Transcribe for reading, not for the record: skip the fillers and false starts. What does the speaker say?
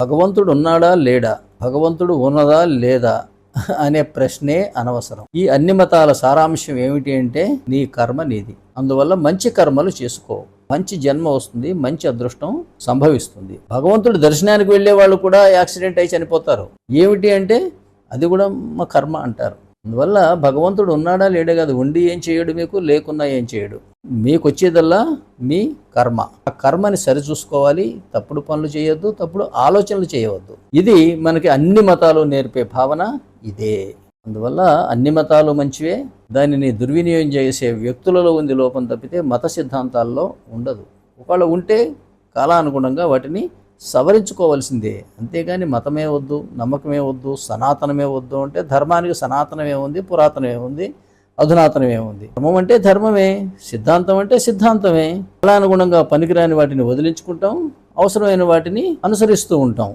భగవంతుడు ఉన్నాడా లేడా, భగవంతుడు ఉన్నదా లేదా అనే ప్రశ్నే అనవసరం. ఈ అన్ని మతాల సారాంశం ఏమిటి అంటే నీ కర్మ నీది. అందువల్ల మంచి కర్మలు చేసుకో, మంచి జన్మ వస్తుంది, మంచి అదృష్టం సంభవిస్తుంది. భగవంతుడు దర్శనానికి వెళ్ళే వాళ్ళు కూడా యాక్సిడెంట్ అయి చనిపోతారు. ఏమిటి అంటే అది కూడా మా కర్మ అంటారు. అందువల్ల భగవంతుడు ఉన్నాడా లేడా కాదు, ఉండి ఏం చేయడు, మీకు లేకున్నా ఏం చేయడు. మీకు వచ్చేదల్లా మీ కర్మ. ఆ కర్మని సరిచూసుకోవాలి. తప్పుడు పనులు చేయొద్దు, తప్పుడు ఆలోచనలు చేయవద్దు. ఇది మనకి అన్ని మతాలు నేర్పే భావన ఇదే. అందువల్ల అన్ని మతాలు మంచివే. దానిని దుర్వినియోగం చేసే వ్యక్తులలో ఉంది లోపం తప్పితే మత సిద్ధాంతాల్లో ఉండదు. ఒకవేళ ఉంటే కాలానుగుణంగా వాటిని సవరించుకోవాల్సిందే. అంతేగాని మతమే వద్దు, నమ్మకమే వద్దు, సనాతనమే వద్దు అంటే ధర్మానికి సనాతనమే ఉంది, పురాతనమే ఉంది, అధునాతనమే ఉంది. ధర్మం అంటే ధర్మమే, సిద్ధాంతం అంటే సిద్ధాంతమే. కాలానుగుణంగా పనికిరాని వాటిని వదిలించుకుంటాం, అవసరమైన వాటిని అనుసరిస్తూ ఉంటాం.